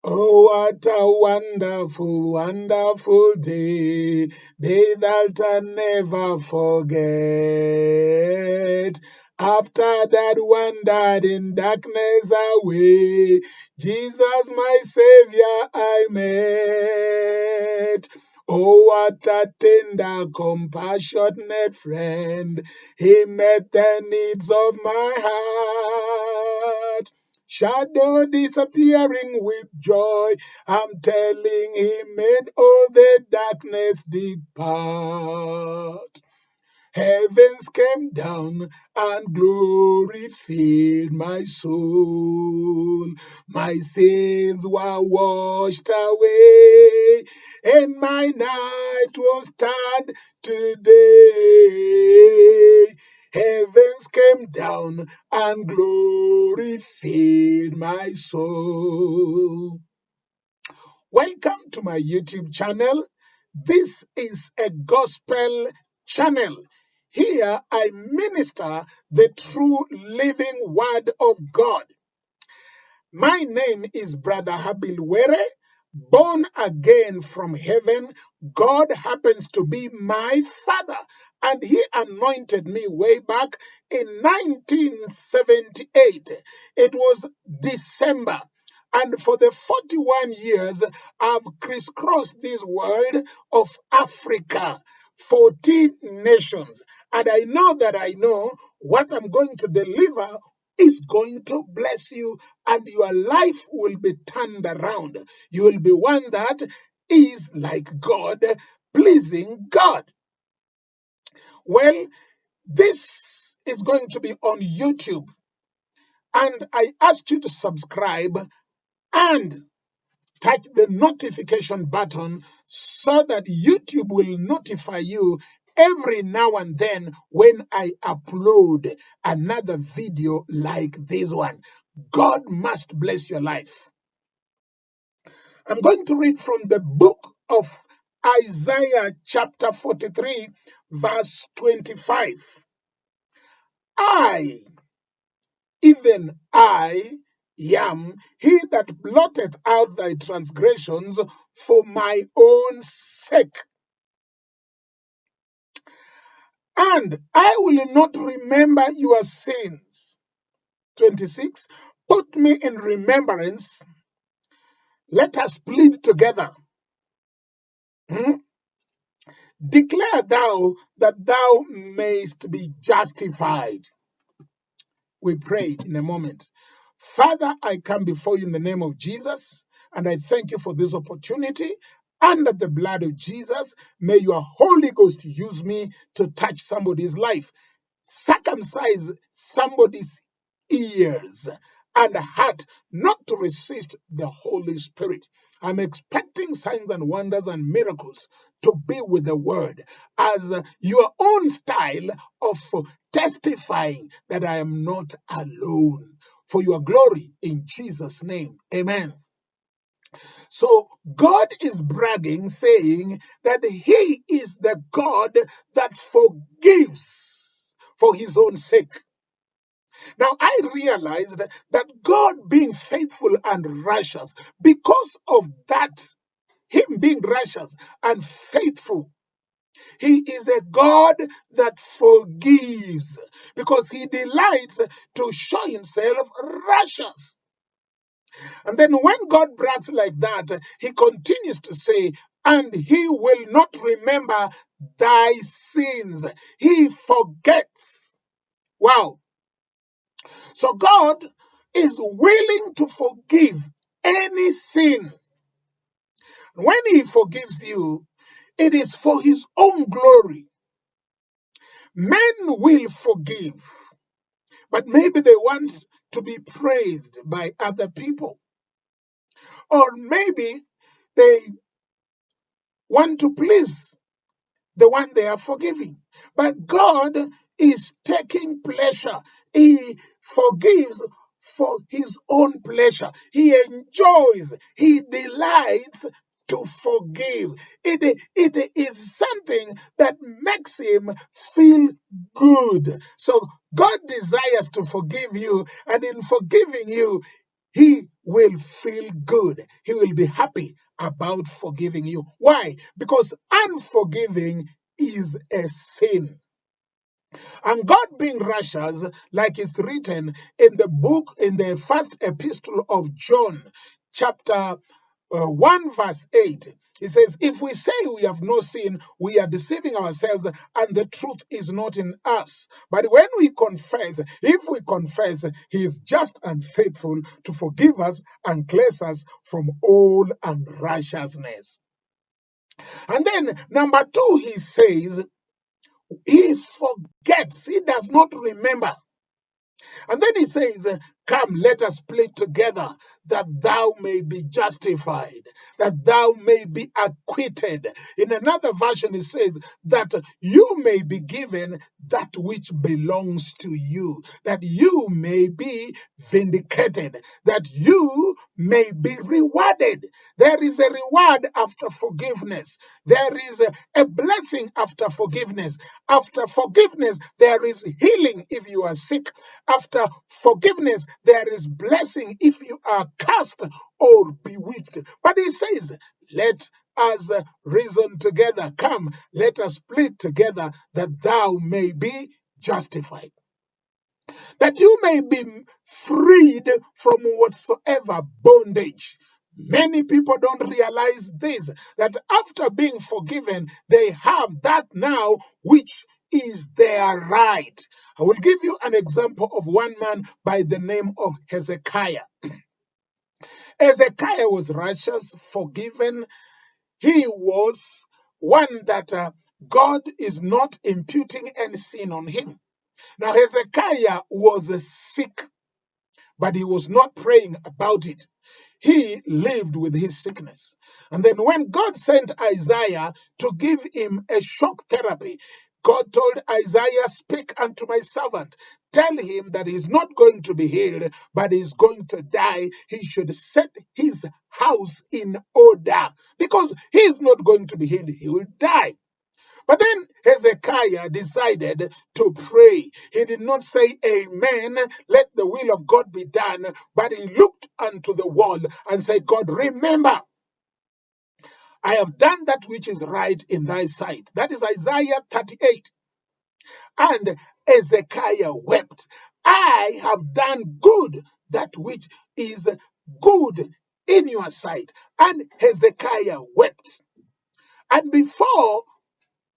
Oh, what a wonderful, wonderful day that I never forget. After that wandered in darkness away, Jesus my Savior I met. Oh, what a tender, compassionate friend. He met the needs of my heart. Shadow disappearing with joy. I'm telling him, made all the darkness depart. Heavens came down and glory filled my soul. My sins were washed away, and my night was turned to day. Heavens came down and glory filled my soul. Welcome to my YouTube channel. This is a gospel channel. Here I minister the true living word of God. My name is Brother Habil Were, born again from heaven. God happens to be my father, and he anointed me way back in 1978. It was December. And for the 41 years, I've crisscrossed this world of Africa, 14 nations. And I know what I'm going to deliver is going to bless you, and your life will be turned around. You will be one that is like God, pleasing God. Well, this is going to be on YouTube, and I asked you to subscribe and touch the notification button so that YouTube will notify you every now and then when I upload another video like this one. God must bless your life. I'm going to read from the book of Isaiah chapter 43 verse 25. I, even I, am he that blotteth out thy transgressions for my own sake. And I will not remember your sins. 26. Put me in remembrance. Let us plead together. Hmm? Declare thou that thou mayst be justified. We pray in a moment. Father, I come before you in the name of Jesus, and I thank you for this opportunity. Under the blood of Jesus, may your Holy Ghost use me to touch somebody's life, circumcise somebody's ears and heart not to resist the Holy Spirit. I'm expecting signs and wonders and miracles to be with the word as your own style of testifying that I am not alone. For your glory in Jesus' name. Amen. So God is bragging, saying that he is the God that forgives for his own sake. Now I realized that God being faithful and righteous, because of that, him being righteous and faithful, he is a God that forgives because he delights to show himself righteous. And then when God brags like that, he continues to say, and he will not remember thy sins. He forgets. Wow. So God is willing to forgive any sin. When he forgives you, it is for his own glory. Men will forgive, but maybe they want to be praised by other people. Or maybe they want to please the one they are forgiving. But God is taking pleasure. He forgives for his own pleasure. He enjoys, he delights to forgive. It is something that makes him feel good. So God desires to forgive you, and in forgiving you, he will will feel good. He will be happy about forgiving you. Why? Because unforgiving is a sin. And God being righteous, like it's written in the first epistle of John, chapter 1, verse 8. It says, if we say we have no sin, we are deceiving ourselves and the truth is not in us. But when we confess, if we confess, he is just and faithful to forgive us and cleanse us from all unrighteousness. And then number 2, he says, he forgets, he does not remember. And then he says, come, let us plead together that thou may be justified, that thou may be acquitted. In another version, it says that you may be given that which belongs to you, that you may be vindicated, that you may be rewarded. There is a reward after forgiveness. There is a blessing after forgiveness. After forgiveness, there is healing if you are sick. After forgiveness, there is blessing if you are cursed or bewitched. But he says, let us reason together. Come, let us plead together that thou may be justified, that you may be freed from whatsoever bondage. Many people don't realize this, that after being forgiven, they have that now which is their right. I will give you an example of one man by the name of Hezekiah. Hezekiah was righteous, forgiven. He was one that God is not imputing any sin on him. Now, Hezekiah was sick, but he was not praying about it. He lived with his sickness. And then when God sent Isaiah to give him a shock therapy, God told Isaiah, speak unto my servant. Tell him that he's not going to be healed, but he's going to die. He should set his house in order because he's not going to be healed. He will die. But then Hezekiah decided to pray. He did not say, amen, let the will of God be done, but he looked unto the wall and said, God, remember, I have done that which is right in thy sight. That is Isaiah 38. And Hezekiah wept. I have done good, that which is good in your sight. And Hezekiah wept. And before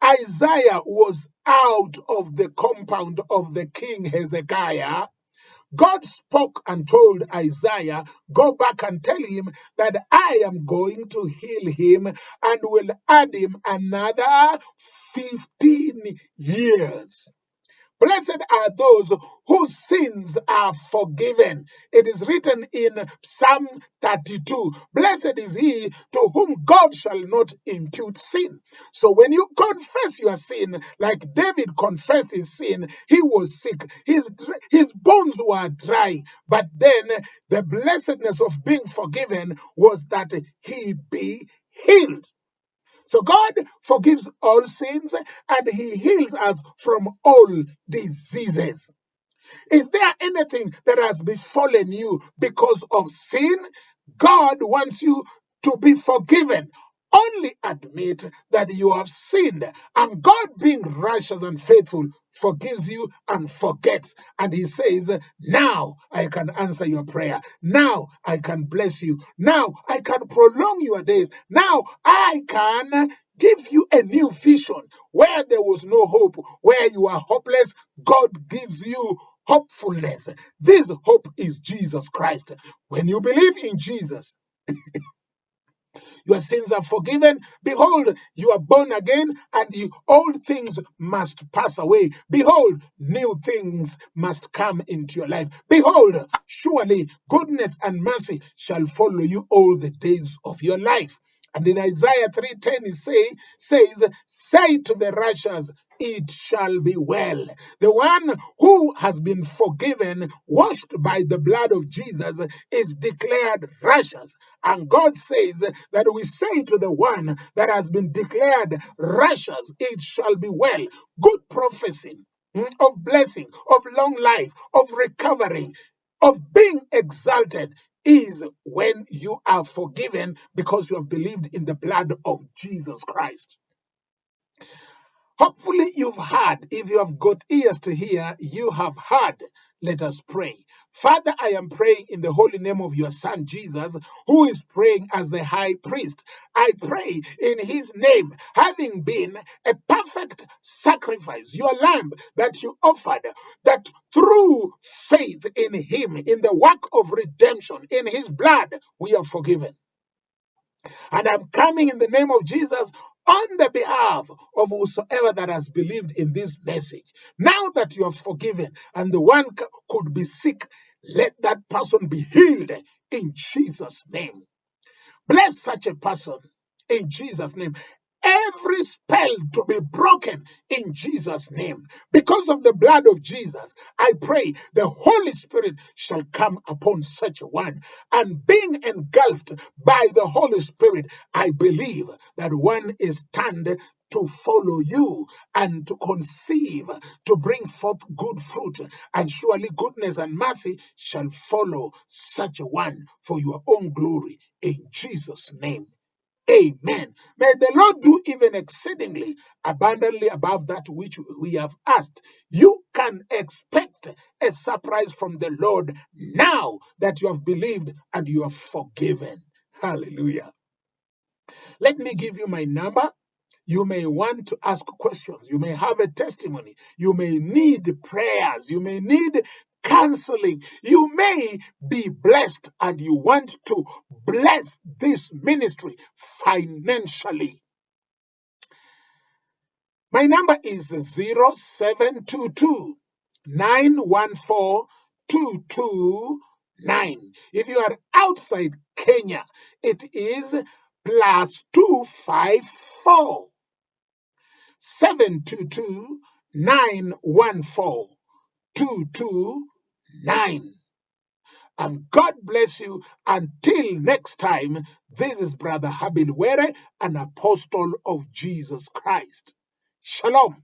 Isaiah was out of the compound of the king Hezekiah, God spoke and told Isaiah, go back and tell him that I am going to heal him and will add him another 15 years. Blessed are those whose sins are forgiven. It is written in Psalm 32. Blessed is he to whom God shall not impute sin. So when you confess your sin, like David confessed his sin, he was sick. His bones were dry. But then the blessedness of being forgiven was that he be healed. So God forgives all sins and he heals us from all diseases. Is there anything that has befallen you because of sin? God wants you to be forgiven. Only admit that you have sinned, and God, being righteous and faithful, forgives you and forgets. And he says, now I can answer your prayer. Now I can bless you. Now I can prolong your days. Now I can give you a new vision where there was no hope, where you are hopeless. God gives you hopefulness. This hope is Jesus Christ. When you believe in Jesus, your sins are forgiven. Behold, you are born again, and the old things must pass away. Behold, new things must come into your life. Behold, surely goodness and mercy shall follow you all the days of your life. And in Isaiah 3:10 it says, say to the righteous, it shall be well. The one who has been forgiven, washed by the blood of Jesus, is declared righteous. And God says that we say to the one that has been declared righteous, it shall be well. Good prophecy of blessing, of long life, of recovery, of being exalted is when you are forgiven because you have believed in the blood of Jesus Christ. Hopefully you've heard. If you have got ears to hear, you have heard. Let us pray. Father, I am praying in the holy name of your Son Jesus, who is praying as the high priest. I pray in his name, having been a perfect sacrifice, your lamb that you offered, that through faith in him, in the work of redemption, in his blood, we are forgiven. And I'm coming in the name of Jesus on the behalf of whosoever that has believed in this message. Now that you are forgiven and the one could be sick, let that person be healed in Jesus' name. Bless such a person in Jesus' name. Every spell to be broken in Jesus' name. Because of the blood of Jesus, I pray the Holy Spirit shall come upon such a one. And being engulfed by the Holy Spirit, I believe that one is turned to follow you and to conceive, to bring forth good fruit. And surely goodness and mercy shall follow such a one for your own glory. In Jesus' name. Amen. May the Lord do even exceedingly abundantly above that which we have asked. You can expect a surprise from the Lord now that you have believed and you are forgiven. Hallelujah. Let me give you my number. You may want to ask questions. You may have a testimony. You may need prayers. You may need counseling. You may be blessed and you want to bless this ministry financially. My number is 0722 914 229. If you are outside Kenya, it is +254 722 914 229. And God bless you. Until next time, this is Brother Habil Were, an apostle of Jesus Christ. Shalom.